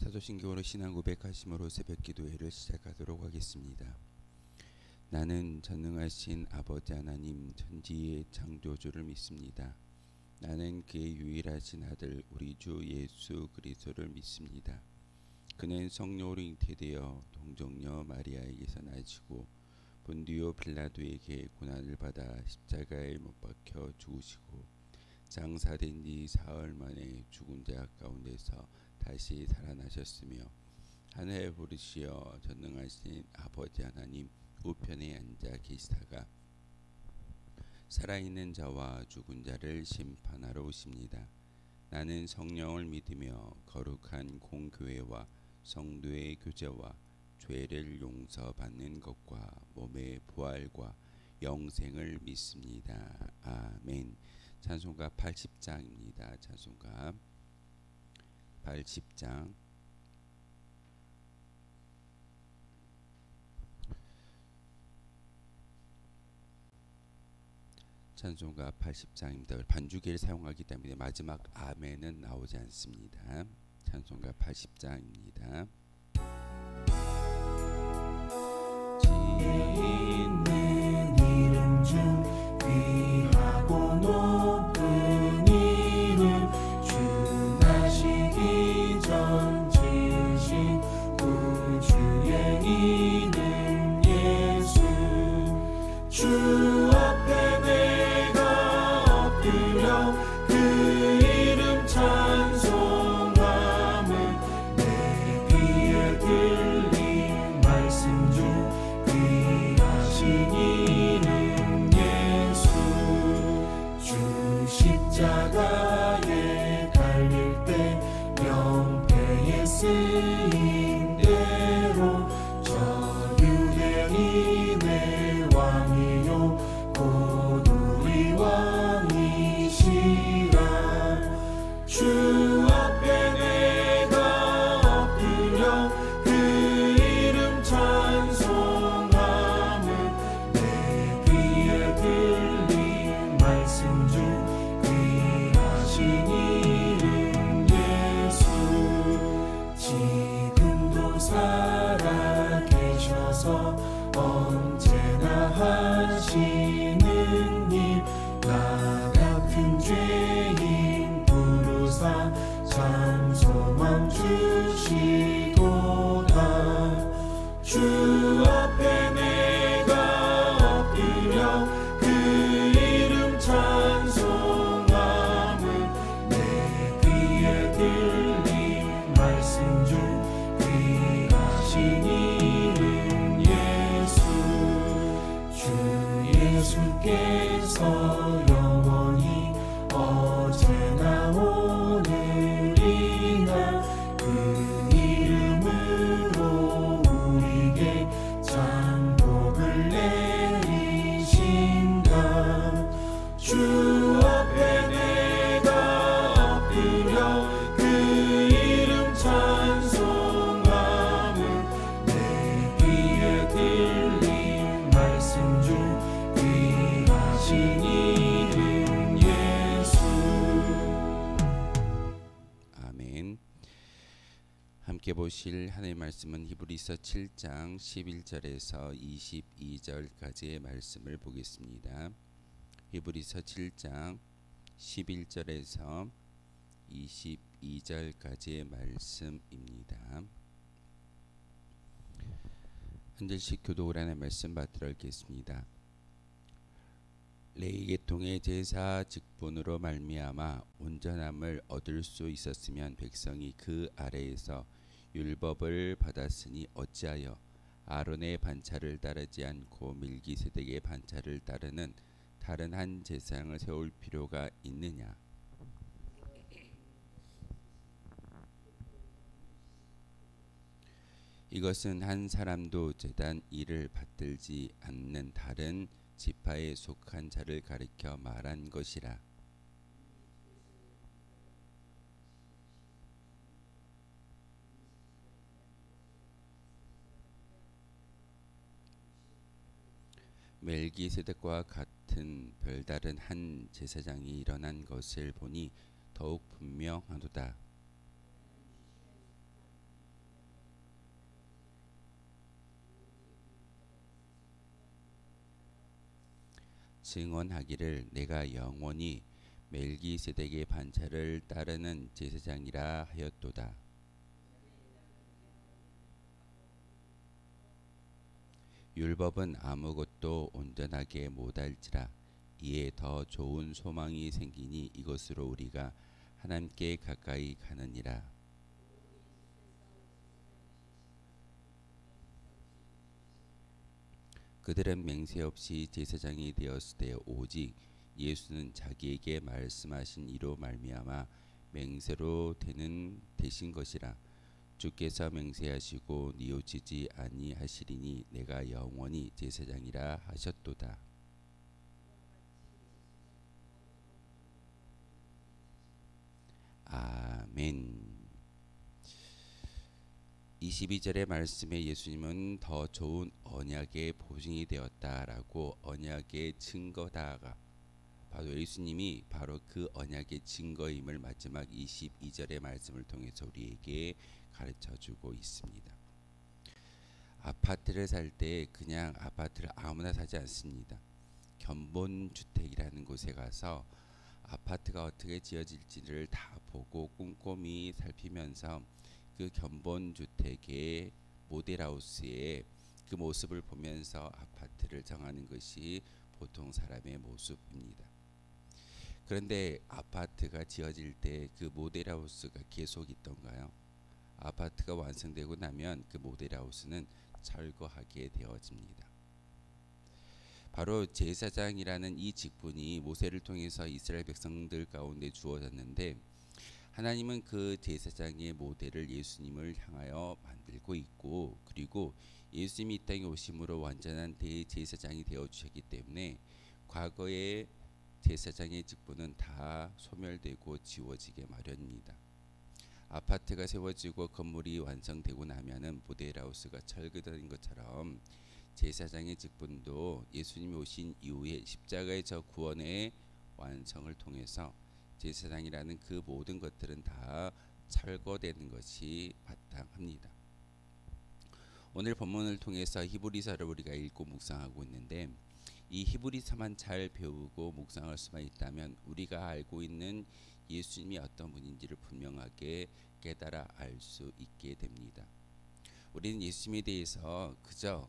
사도신경으로 신앙 고백하심으로 새벽기도회를 시작하도록 하겠습니다. 나는 전능하신 아버지 하나님 천지의 창조주를 믿습니다. 나는 그의 유일하신 아들 우리 주 예수 그리스도를 믿습니다. 그는 성령으로 잉태되어 동정녀 마리아에게서 나시고 본디오 빌라도에게 고난을 받아 십자가에 못 박혀 죽으시고 장사된 지 사흘 만에 죽은 자 가운데서 다시 살아나셨으며 하늘에 오르시어 전능하신 아버지 하나님 우편에 앉아 계시다가 살아있는 자와 죽은 자를 심판하러 오십니다. 나는 성령을 믿으며 거룩한 공교회와 성도의 교제와 죄를 용서받는 것과 몸의 부활과 영생을 믿습니다. 아멘. 찬송가 80장입니다. 찬송가 80장 찬송가 80장입니다. 반주기를 사용하기 때문에 마지막 아멘은 나오지 않습니다. 찬송가 80장입니다. 있는 이름 중 귀하고 높은 이름 주 나시기 전 지으신 구주의 이름 예수 주 앞에 내가 엎드려 그 이름 찬송함은 내 귀에 들린 말씀 중 귀하신 이름 예수 주 십자가에 달릴 때 명패에 쓰인 대로 저 유대인의 왕이요 곧 우리 왕이시라 주 앞에 내가 엎드려 그 이름 찬송함은 내 귀에 들린 말씀 중 귀하신 이름 예수 지금도 살아 계셔서 언제나 하시는 일 나 같은 죄인 부르사 참 소망 주시도다 주 앞에 내가 엎드려 그 이름 찬송함은 내 귀에 들린 말씀 중 귀하신 이름 예수 주 예수께서 영원히 어제나 오늘이나 그 이름으로 우리에게 장복을 내리신다 주 앞에 내가 엎드려 그 이름 찬송함은 내 귀에 들린 말씀 중 귀하신 이름 예수 아멘. 함께 보실 하나님의 말씀은 히브리서 7장 11절에서 22절까지의 말씀을 보겠습니다. 히브리서 7장 11절에서 22절까지의 말씀입니다. 한 절씩 교독을 하는 말씀 받들어 읽겠습니다. 레위 계통의 제사 직분으로 말미암아 온전함을 얻을 수 있었으면 백성이 그 아래에서 율법을 받았으니 어찌하여 아론의 반차를 따르지 않고 밀기세덱의 반차를 따르는 다른 한 제사장을 세울 필요가 있느냐? 이것은 한 사람도 제단 일을 받들지 않는 다른 지파에 속한 자를 가리켜 말한 것이라. 멜기세덱과 같은 별다른 한 제사장이 일어난 것을 보니 더욱 분명하도다. 증언하기를 내가 영원히 멜기세덱의 반차를 따르는 제사장이라 하였도다. 율법은 아무것도 온전하게 못할지라 이에 더 좋은 소망이 생기니 이것으로 우리가 하나님께 가까이 가느니라. 그들은 맹세 없이 제사장이 되었을 때 오직 예수는 자기에게 말씀하신 이로 말미암아 맹세로 되신 것이라. 주께서 맹세하시고 뉘우치지 아니하시리니 내가 영원히 제사장이라 하셨도다. 아멘. 22절의 말씀에 예수님은 더 좋은 언약의 보증이 되었다라고 언약의 증거다가 바로 예수님이 바로 그 언약의 증거임을 마지막 22절의 말씀을 통해서 우리에게 가르쳐주고 있습니다. 아파트를 살 때 그냥 아파트를 아무나 사지 않습니다. 견본주택이라는 곳에 가서 아파트가 어떻게 지어질지를 다 보고 꼼꼼히 살피면서 그 견본주택의 모델하우스의 그 모습을 보면서 아파트를 정하는 것이 보통 사람의 모습입니다. 그런데 아파트가 지어질 때 그 모델하우스가 계속 있던가요? 아파트가 완성되고 나면 그 모델하우스는 철거하게 되어집니다. 바로 제사장이라는 이 직분이 모세를 통해서 이스라엘 백성들 가운데 주어졌는데 하나님은 그 제사장의 모델을 예수님을 향하여 만들고 있고 그리고 예수님이 이 땅에 오심으로 완전한 대제사장이 되어주셨기 때문에 과거의 제사장의 직분은 다 소멸되고 지워지게 마련입니다. 아파트가 세워지고 건물이 완성되고 나면은 모델하우스가 철거된 것처럼 제사장의 직분도 예수님이 오신 이후에 십자가의 저 구원의 완성을 통해서 제사장이라는 그 모든 것들은 다 철거되는 것이 마땅합니다. 오늘 본문을 통해서 히브리서를 우리가 읽고 묵상하고 있는데 이 히브리서만 잘 배우고 묵상할 수만 있다면 우리가 알고 있는 예수님이 어떤 분인지를 분명하게 깨달아 알 수 있게 됩니다. 우리는 예수님에 대해서 그저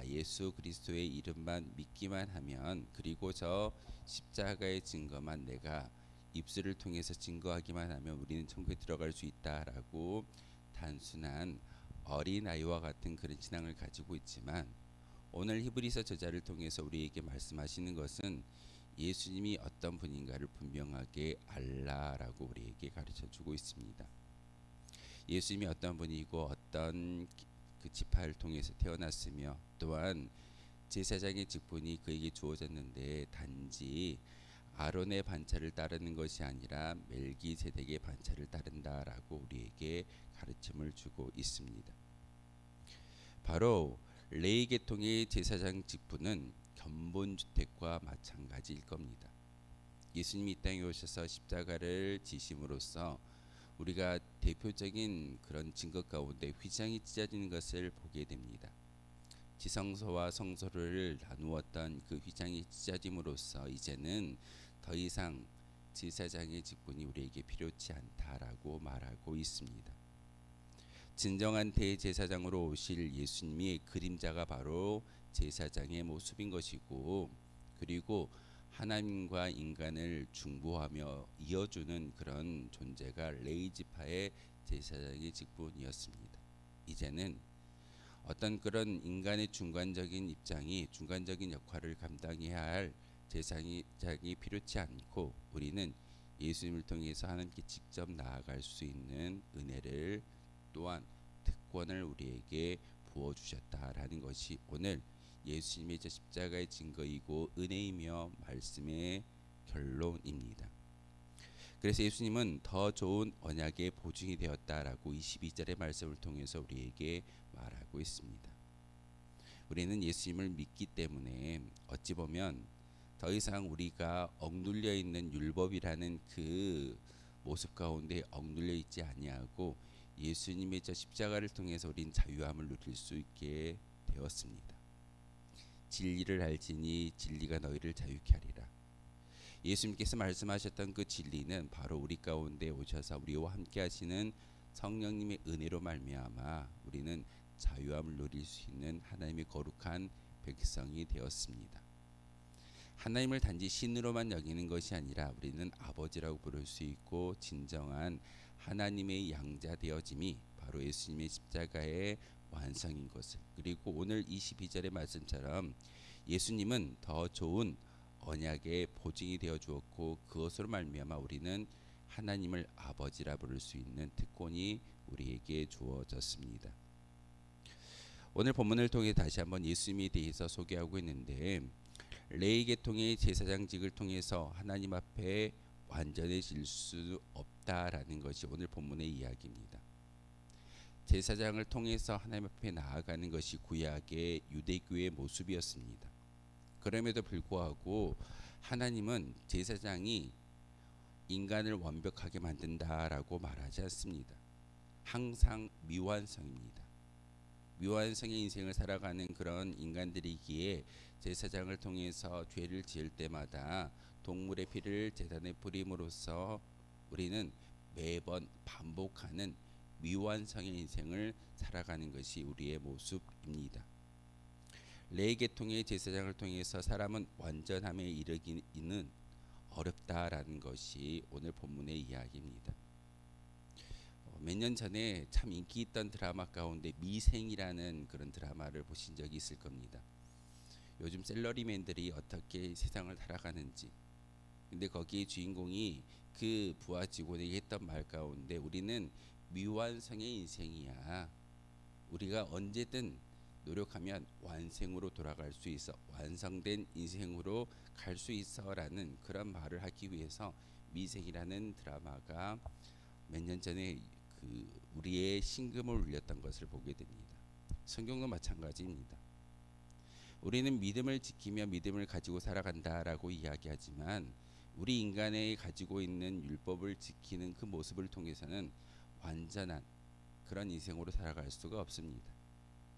예수 그리스도의 이름만 믿기만 하면 그리고 저 십자가의 증거만 내가 입술을 통해서 증거하기만 하면 우리는 천국에 들어갈 수 있다라고 단순한 어린아이와 같은 그런 신앙을 가지고 있지만 오늘 히브리서 저자를 통해서 우리에게 말씀하시는 것은 예수님이 어떤 분인가를 분명하게 알라라고 우리에게 가르쳐주고 있습니다. 예수님이 어떤 분이고 어떤 그 지파를 통해서 태어났으며 또한 제사장의 직분이 그에게 주어졌는데 단지 아론의 반차를 따르는 것이 아니라 멜기세덱의 반차를 따른다라고 우리에게 가르침을 주고 있습니다. 바로 레위 계통의 제사장 직분은 견본주택과 마찬가지일 겁니다. 예수님이 이 땅에 오셔서 십자가를 지심으로써 우리가 대표적인 그런 증거 가운데 휘장이 찢어지는 것을 보게 됩니다. 지성소와 성소를 나누었던 그 휘장이 찢어짐으로써 이제는 더 이상 제사장의 직분이 우리에게 필요치 않다라고 말하고 있습니다. 진정한 대제사장으로 오실 예수님의 그림자가 바로 제사장의 모습인 것이고 그리고 하나님과 인간을 중보하며 이어주는 그런 존재가 레위 지파의 제사장의 직분이었습니다. 이제는 어떤 그런 인간의 중간적인 입장이 중간적인 역할을 감당해야 할 제사장이 필요치 않고 우리는 예수님을 통해서 하나님께 직접 나아갈 수 있는 은혜를 또한 특권을 우리에게 부어주셨다라는 것이 오늘 예수님의 저 십자가의 증거이고 은혜이며 말씀의 결론입니다. 그래서 예수님은 더 좋은 언약의 보증이 되었다라고 22절의 말씀을 통해서 우리에게 말하고 있습니다. 우리는 예수님을 믿기 때문에 어찌 보면 더 이상 우리가 억눌려 있는 율법이라는 그 모습 가운데 억눌려 있지 아니하고 예수님의 저 십자가를 통해서 우린 자유함을 누릴 수 있게 되었습니다. 진리를 알지니 진리가 너희를 자유케 하리라. 예수님께서 말씀하셨던 그 진리는 바로 우리 가운데 오셔서 우리와 함께 하시는 성령님의 은혜로 말미암아 우리는 자유함을 누릴 수 있는 하나님의 거룩한 백성이 되었습니다. 하나님을 단지 신으로만 여기는 것이 아니라 우리는 아버지라고 부를 수 있고 진정한 하나님의 양자 되어짐이 바로 예수님의 십자가의 완성인 것을, 그리고 오늘 22절의 말씀처럼 예수님은 더 좋은 언약의 보증이 되어 주었고 그것으로 말미암아 우리는 하나님을 아버지라 부를 수 있는 특권이 우리에게 주어졌습니다. 오늘 본문을 통해 다시 한번 예수님에 대해서 소개하고 있는데, 레위 계통의 제사장직을 통해서 하나님 앞에 완전해질 수 없다라는 것이 오늘 본문의 이야기입니다. 제사장을 통해서 하나님 앞에 나아가는 것이 구약의 유대교의 모습이었습니다. 그럼에도 불구하고 하나님은 제사장이 인간을 완벽하게 만든다라고 말하지 않습니다. 항상 미완성입니다. 미완성의 인생을 살아가는 그런 인간들이기에 제사장을 통해서 죄를 지을 때마다 동물의 피를 제단에 뿌림으로써 우리는 매번 반복하는 미완성의 인생을 살아가는 것이 우리의 모습입니다. 레위 계통의 제사장을 통해서 사람은 완전함에 이르기는 어렵다라는 것이 오늘 본문의 이야기입니다. 몇 년 전에 참 인기 있던 드라마 가운데 미생이라는 그런 드라마를 보신 적이 있을 겁니다. 요즘 셀러리맨들이 어떻게 세상을 살아가는지, 근데 거기에 주인공이 그 부하 직원에게 했던 말 가운데 우리는 미완성의 인생이야. 우리가 언제든 노력하면 완성으로 돌아갈 수 있어. 완성된 인생으로 갈 수 있어라는 그런 말을 하기 위해서 미생이라는 드라마가 몇 년 전에 우리의 심금을 울렸던 것을 보게 됩니다. 성경도 마찬가지입니다. 우리는 믿음을 지키며 믿음을 가지고 살아간다라고 이야기하지만 우리 인간이 가지고 있는 율법을 지키는 그 모습을 통해서는 완전한 그런 인생으로 살아갈 수가 없습니다.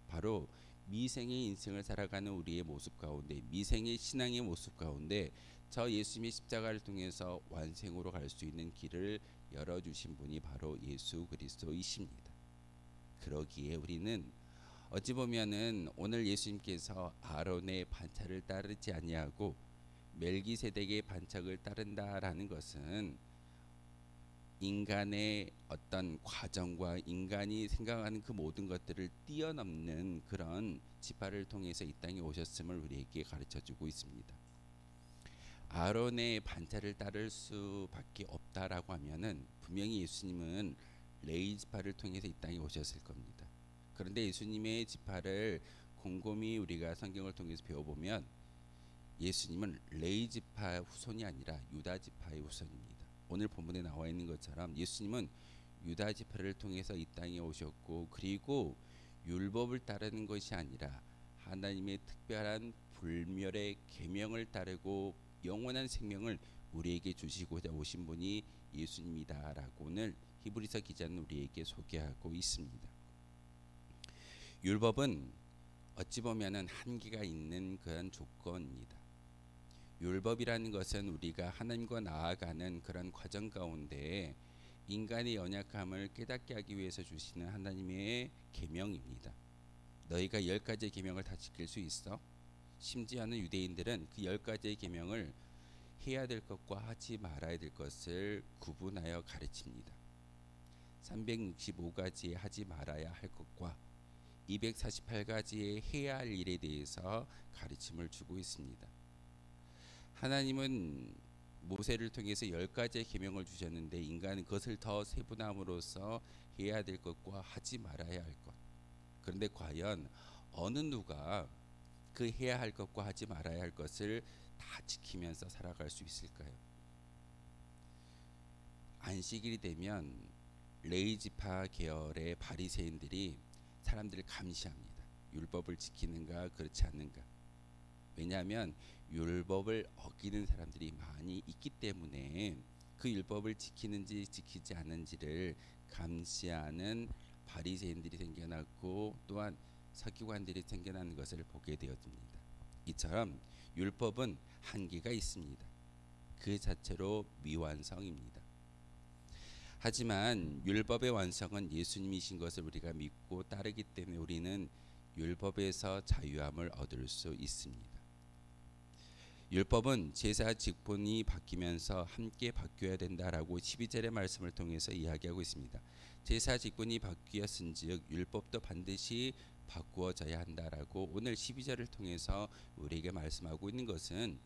바로 미생의 인생을 살아가는 우리의 모습 가운데, 미생의 신앙의 모습 가운데 저 예수님의 십자가를 통해서 완생으로 갈 수 있는 길을 열어주신 분이 바로 예수 그리스도이십니다. 그러기에 우리는 어찌 보면은 오늘 예수님께서 아론의 반차를 따르지 아니하고 멜기세덱의 반차를 따른다라는 것은 인간의 어떤 과정과 인간이 생각하는 그 모든 것들을 뛰어넘는 그런 지파를 통해서 이 땅에 오셨음을 우리에게 가르쳐주고 있습니다. 아론의 반차를 따를 수밖에 없다라고 하면은 분명히 예수님은 레위 지파를 통해서 이 땅에 오셨을 겁니다. 그런데 예수님의 지파를 곰곰이 우리가 성경을 통해서 배워보면 예수님은 레위 지파 후손이 아니라 유다 지파의 후손입니다. 오늘 본문에 나와 있는 것처럼 예수님은 유다 지파를 통해서 이 땅에 오셨고, 그리고 율법을 따르는 것이 아니라 하나님의 특별한 불멸의 계명을 따르고 영원한 생명을 우리에게 주시고자 오신 분이 예수님이다라고 오늘 히브리서 기자는 우리에게 소개하고 있습니다. 율법은 어찌 보면은 한계가 있는 그런 조건입니다. 율법이라는 것은 우리가 하나님과 나아가는 그런 과정 가운데 인간의 연약함을 깨닫게 하기 위해서 주시는 하나님의 계명입니다. 너희가 10가지의 계명을 다 지킬 수 있어? 심지어는 유대인들은 그 10가지의 계명을 해야 될 것과 하지 말아야 될 것을 구분하여 가르칩니다. 365가지의 하지 말아야 할 것과 248가지의 해야 할 일에 대해서 가르침을 주고 있습니다. 하나님은 모세를 통해서 10가지의 계명을 주셨는데 인간은 그것을 더 세분함으로써 해야 될 것과 하지 말아야 할 것. 그런데 과연 어느 누가 그 해야 할 것과 하지 말아야 할 것을 다 지키면서 살아갈 수 있을까요? 안식일이 되면 레위 지파 계열의 바리새인들이 사람들을 감시합니다. 율법을 지키는가 그렇지 않는가. 왜냐하면 율법을 어기는 사람들이 많이 있기 때문에 그 율법을 지키는지 지키지 않는지를 감시하는 바리새인들이 생겨났고 또한 서기관들이 생겨나는 것을 보게 되었습니다. 이처럼 율법은 한계가 있습니다. 그 자체로 미완성입니다. 하지만 율법의 완성은 예수님이신 것을 우리가 믿고 따르기 때문에 우리는 율법에서 자유함을 얻을 수 있습니다. 율법은 제사 직분이 바뀌면서 함께 바뀌어야 된다라고 12절의 말씀을 통해서 이야기하고 있습니다. 제사 직분이 바뀌었은즉 율법도 반드시 바꾸어져야 한다라고 오늘 12절을 통해서 우리에게 말씀하고 있는 것은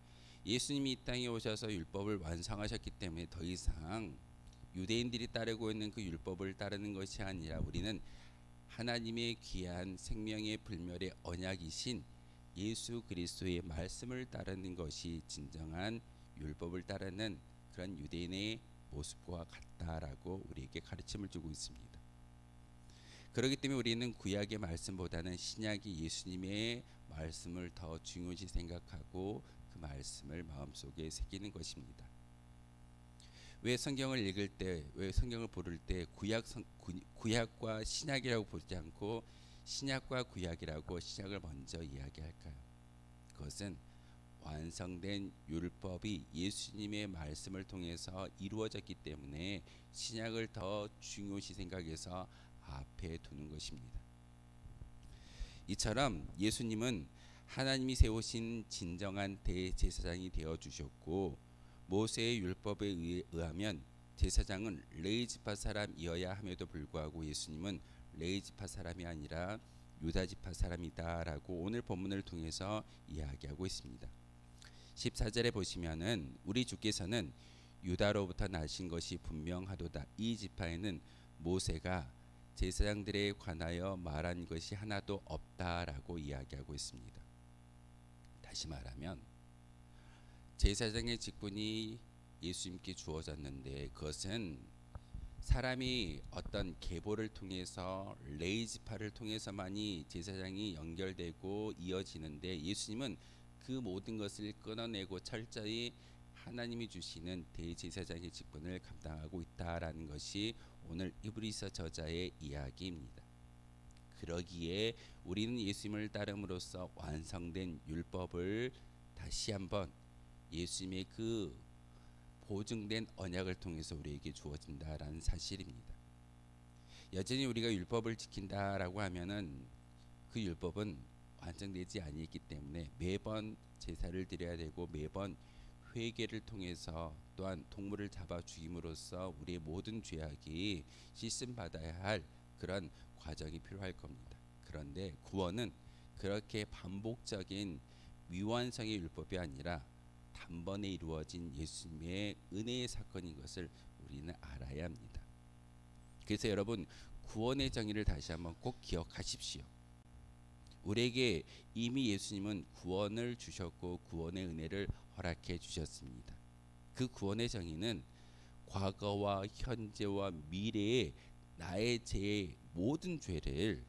예수님이 이 땅에 오셔서 율법을 완성하셨기 때문에 더 이상 유대인들이 따르고 있는 그 율법을 따르는 것이 아니라 우리는 하나님의 귀한 생명의 불멸의 언약이신 예수 그리스도의 말씀을 따르는 것이 진정한 율법을 따르는 그런 유대인의 모습과 같다라고 우리에게 가르침을 주고 있습니다. 그렇기 때문에 우리는 구약의 말씀보다는 신약의 예수님의 말씀을 더 중요시 생각하고 그 말씀을 마음속에 새기는 것입니다. 왜 성경을 읽을 때, 왜 성경을 부를 때 구약과 신약이라고 보지 않고 신약과 구약이라고 신약을 먼저 이야기할까요? 그것은 완성된 율법이 예수님의 말씀을 통해서 이루어졌기 때문에 신약을 더 중요시 생각해서 앞에 두는 것입니다. 이처럼 예수님은 하나님이 세우신 진정한 대제사장이 되어 주셨고 모세의 율법에 의하면 제사장은 레위지파 사람이어야 함에도 불구하고 예수님은 레위지파 사람이 아니라 유다지파 사람이다라고 오늘 본문을 통해서 이야기하고 있습니다. 14절에 보시면은 우리 주께서는 유다로부터 나신 것이 분명하도다. 이 지파에는 모세가 제사장들에 관하여 말한 것이 하나도 없다라고 이야기하고 있습니다. 다시 말하면 제사장의 직분이 예수님께 주어졌는데 그것은 사람이 어떤 계보를 통해서 레위지파를 통해서만이 제사장이 연결되고 이어지는데 예수님은 그 모든 것을 끊어내고 철저히 하나님이 주시는 대제사장의 직분을 감당하고 있다라는 것이 오늘 히브리서 저자의 이야기입니다. 그러기에 우리는 예수님을 따름으로써 완성된 율법을 다시 한번 예수님의 그 보증된 언약을 통해서 우리에게 주어진다라는 사실입니다. 여전히 우리가 율법을 지킨다라고 하면은 그 율법은 완성되지 아니기 때문에 매번 제사를 드려야 되고 매번 회개를 통해서 또한 동물을 잡아 죽임으로써 우리의 모든 죄악이 씻음 받아야 할 그런 과정이 필요할 겁니다. 그런데 구원은 그렇게 반복적인 미완성의 율법이 아니라 단번에 이루어진 예수님의 은혜의 사건인 것을 우리는 알아야 합니다. 그래서 여러분 구원의 정의를 다시 한번 꼭 기억하십시오. 우리에게 이미 예수님은 구원을 주셨고 구원의 은혜를 허락해 주셨습니다. 그 구원의 정의는 과거와 현재와 미래의 나의 죄의 모든 죄를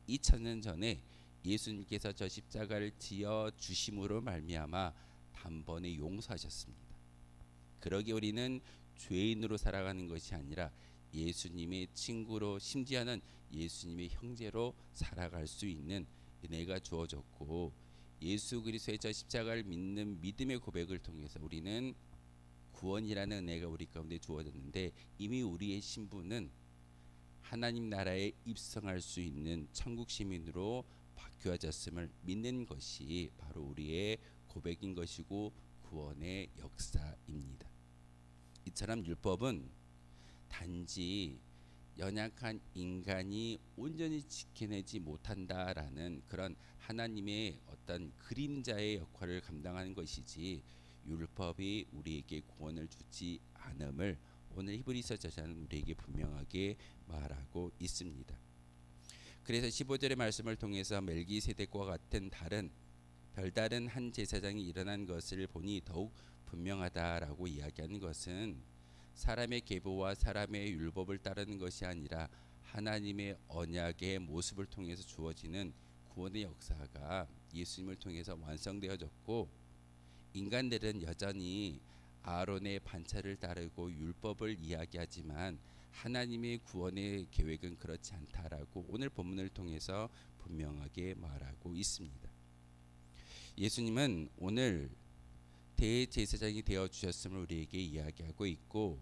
2000년 전에 예수님께서 저 십자가를 지어 주심으로 말미암아 단번에 용서하셨습니다. 그러기 우리는 죄인으로 살아가는 것이 아니라 예수님의 친구로 심지어는 예수님의 형제로 살아갈 수 있는 은혜가 주어졌고 예수 그리스도의 저 십자가를 믿는 믿음의 고백을 통해서 우리는 구원이라는 은혜가 우리 가운데 주어졌는데 이미 우리의 신분은 하나님 나라에 입성할 수 있는 천국 시민으로 바뀌어졌음을 믿는 것이 바로 우리의 고백인 것이고 구원의 역사입니다. 이처럼 율법은 단지 연약한 인간이 온전히 지켜내지 못한다라는 그런 하나님의 어떤 그림자의 역할을 감당하는 것이지 율법이 우리에게 구원을 주지 않음을 오늘 히브리서 저자는 우리에게 분명하게 말하고 있습니다. 그래서 15절의 말씀을 통해서 멜기세덱과 같은 별다른 한 제사장이 일어난 것을 보니 더욱 분명하다라고 이야기하는 것은 사람의 계보와 사람의 율법을 따르는 것이 아니라 하나님의 언약의 모습을 통해서 주어지는 구원의 역사가 예수님을 통해서 완성되어졌고 인간들은 여전히 아론의 반차를 따르고 율법을 이야기하지만 하나님의 구원의 계획은 그렇지 않다라고 오늘 본문을 통해서 분명하게 말하고 있습니다. 예수님은 오늘 대제사장이 되어 주셨음을 우리에게 이야기하고 있고,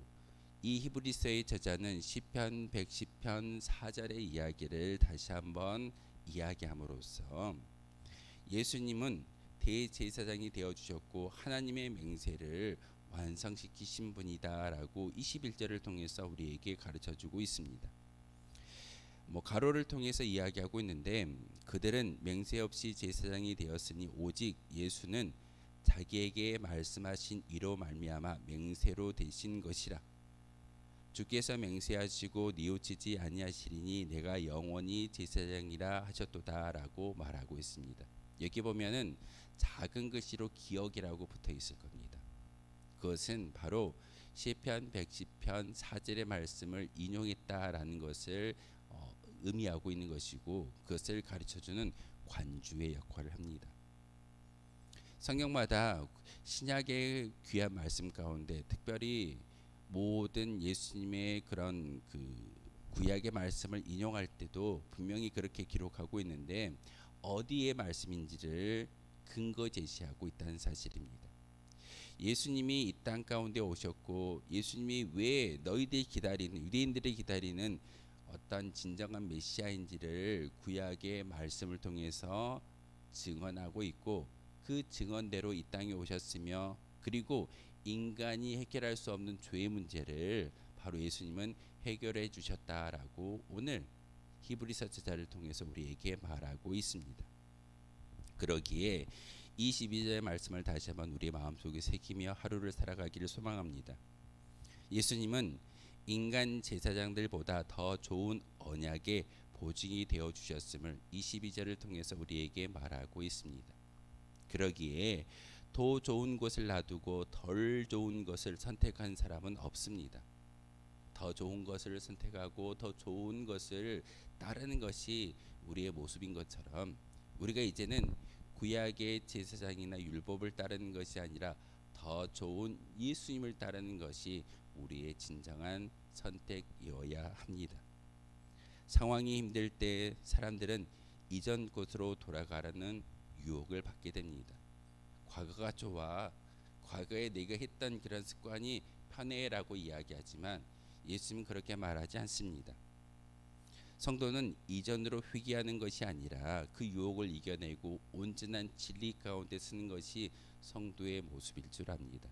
이 히브리서의 저자는 시편 110편 4절의 이야기를 다시 한번 이야기함으로써 예수님은 대제사장이 되어 주셨고 하나님의 맹세를 완성시키신 분이다라고 21절을 통해서 우리에게 가르쳐 주고 있습니다. 가로를 통해서 이야기하고 있는데, 그들은 맹세 없이 제사장이 되었으니 오직 예수는 자기에게 말씀하신 이로 말미암아 맹세로 되신 것이라. 주께서 맹세하시고 뉘우치지 아니하시리니 내가 영원히 제사장이라 하셨도다라고 말하고 있습니다. 여기 보면은 작은 글씨로 기억이라고 붙어 있을 겁니다. 그것은 바로 시편 110편 4절의 말씀을 인용했다라는 것을 의미하고 있는 것이고, 그것을 가르쳐주는 관주의 역할을 합니다. 성경마다 신약의 귀한 말씀 가운데 특별히 모든 예수님의 그런 구약의 말씀을 인용할 때도 분명히 그렇게 기록하고 있는데, 어디의 말씀인지를 근거 제시하고 있다는 사실입니다. 예수님이 이 땅 가운데 오셨고, 예수님이 왜 너희들이 기다리는, 유대인들이 기다리는 어떤 진정한 메시아인지를 구약의 말씀을 통해서 증언하고 있고, 그 증언대로 이 땅에 오셨으며, 그리고 인간이 해결할 수 없는 죄의 문제를 바로 예수님은 해결해 주셨다라고 오늘 히브리서 저자를 통해서 우리에게 말하고 있습니다. 그러기에 22절의 말씀을 다시 한번 우리 마음속에 새기며 하루를 살아가기를 소망합니다. 예수님은 인간 제사장들보다 더 좋은 언약의 보증이 되어 주셨음을 22절을 통해서 우리에게 말하고 있습니다. 그러기에 더 좋은 것을 놔두고 덜 좋은 것을 선택한 사람은 없습니다. 더 좋은 것을 선택하고 더 좋은 것을 따르는 것이 우리의 모습인 것처럼, 우리가 이제는 구약의 제사장이나 율법을 따르는 것이 아니라 더 좋은 예수님을 따르는 것이 우리의 진정한 선택이어야 합니다. 상황이 힘들 때 사람들은 이전 곳으로 돌아가라는 유혹을 받게 됩니다. 과거가 좋아, 과거에 내가 했던 그런 습관이 편해라고 이야기하지만 예수님은 그렇게 말하지 않습니다. 성도는 이전으로 회귀하는 것이 아니라 그 유혹을 이겨내고 온전한 진리 가운데 서는 것이 성도의 모습일 줄 압니다.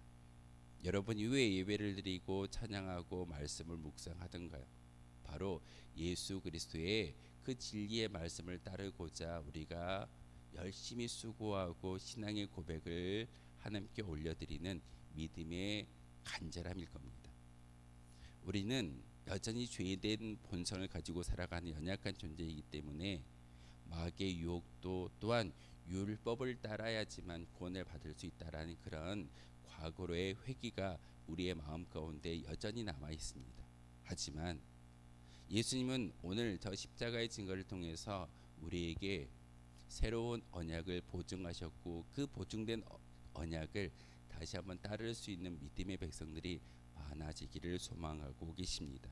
여러분이 왜 예배를 드리고 찬양하고 말씀을 묵상하던가요? 바로 예수 그리스도의 그 진리의 말씀을 따르고자 우리가 열심히 수고하고 신앙의 고백을 하나님께 올려드리는 믿음의 간절함일 겁니다. 우리는 여전히 죄된 본성을 가지고 살아가는 연약한 존재이기 때문에 마귀의 유혹도 또한 율법을 따라야지만 구원을 받을 수 있다라는 그런 과거로의 회귀가 우리의 마음 가운데 여전히 남아 있습니다. 하지만 예수님은 오늘 저 십자가의 증거를 통해서 우리에게 새로운 언약을 보증하셨고, 그 보증된 언약을 다시 한번 따를 수 있는 믿음의 백성들이 많아지기를 소망하고 계십니다.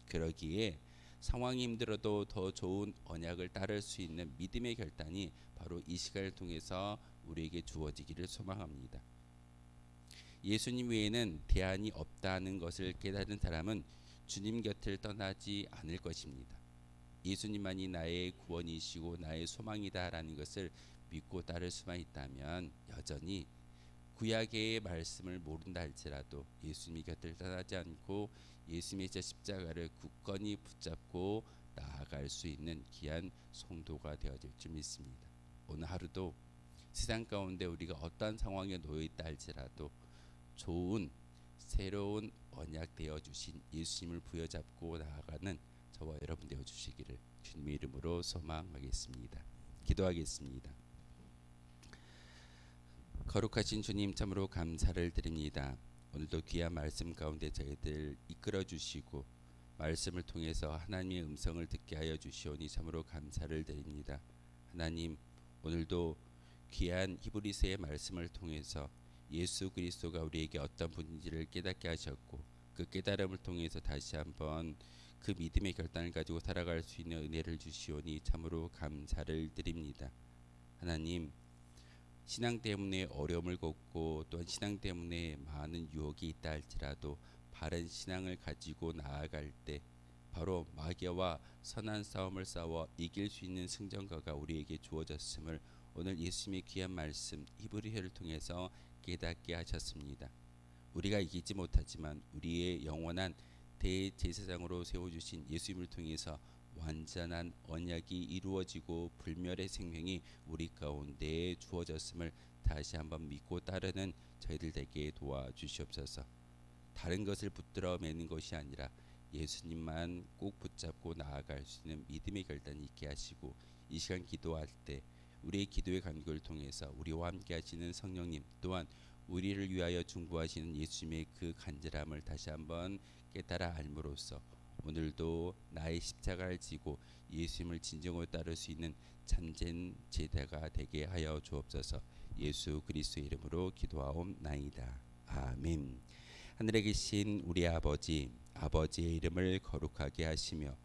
그러기에 상황이 힘들어도 더 좋은 언약을 따를 수 있는 믿음의 결단이 바로 이 시간을 통해서 우리에게 주어지기를 소망합니다. 예수님 외에는 대안이 없다는 것을 깨달은 사람은 주님 곁을 떠나지 않을 것입니다. 예수님만이 나의 구원이시고 나의 소망이다라는 것을 믿고 따를 수만 있다면 여전히 구약의 말씀을 모른다 할지라도 예수님 곁을 떠나지 않고 예수님의 저 십자가를 굳건히 붙잡고 나아갈 수 있는 귀한 성도가 되어질 줄 믿습니다. 오늘 하루도 세상 가운데 우리가 어떠한 상황에 놓여 있다 할지라도 좋은 새로운 언약 되어 주신 예수님을 부여잡고 나아가는 저와 여러분 되어 주시기를 주님의 이름으로 소망하겠습니다. 기도하겠습니다. 거룩하신 주님, 참으로 감사를 드립니다. 오늘도 귀한 말씀 가운데 저희들 이끌어 주시고 말씀을 통해서 하나님의 음성을 듣게 하여 주시오니 참으로 감사를 드립니다. 하나님, 오늘도 귀한 히브리서의 말씀을 통해서 예수 그리스도가 우리에게 어떤 분인지를 깨닫게 하셨고, 그 깨달음을 통해서 다시 한번 그 믿음의 결단을 가지고 살아갈 수 있는 은혜를 주시오니 참으로 감사를 드립니다. 하나님, 신앙 때문에 어려움을 겪고 또한 신앙 때문에 많은 유혹이 있다 할지라도 바른 신앙을 가지고 나아갈 때 바로 마귀와 선한 싸움을 싸워 이길 수 있는 승전가가 우리에게 주어졌음을 오늘 예수님의 귀한 말씀 히브리서를 통해서 깨닫게 하셨습니다. 우리가 이기지 못하지만 우리의 영원한 대제사장으로 세워주신 예수님을 통해서 완전한 언약이 이루어지고 불멸의 생명이 우리 가운데 주어졌음을 다시 한번 믿고 따르는 저희들 되게 도와주시옵소서. 다른 것을 붙들어 매는 것이 아니라 예수님만 꼭 붙잡고 나아갈 수 있는 믿음의 결단이 있게 하시고, 이 시간 기도할 때 우리의 기도의 간구를 통해서 우리와 함께 하시는 성령님, 또한 우리를 위하여 중보하시는 예수님의 그 간절함을 다시 한번 깨달아 알므로써 오늘도 나의 십자가를 지고 예수님을 진정으로 따를 수 있는 참된 제자가 되게 하여 주옵소서. 예수 그리스도의 이름으로 기도하옵나이다. 아멘. 하늘에 계신 우리 아버지, 아버지의 이름을 거룩하게 하시며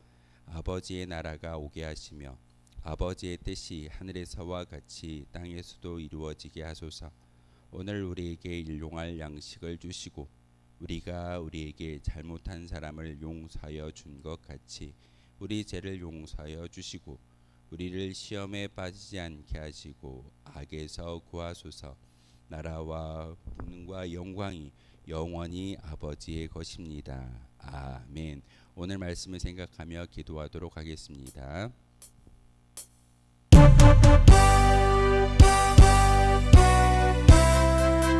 아버지의 나라가 오게 하시며 아버지의 뜻이 하늘에서와 같이 땅에서도 이루어지게 하소서. 오늘 우리에게 일용할 양식을 주시고 우리가 우리에게 잘못한 사람을 용서하여 준 것 같이 우리 죄를 용서하여 주시고 우리를 시험에 빠지지 않게 하시고 악에서 구하소서. 나라와 권능과 영광이 영원히 아버지의 것입니다. 아멘. 오늘 말씀을 생각하며 기도하도록 하겠습니다.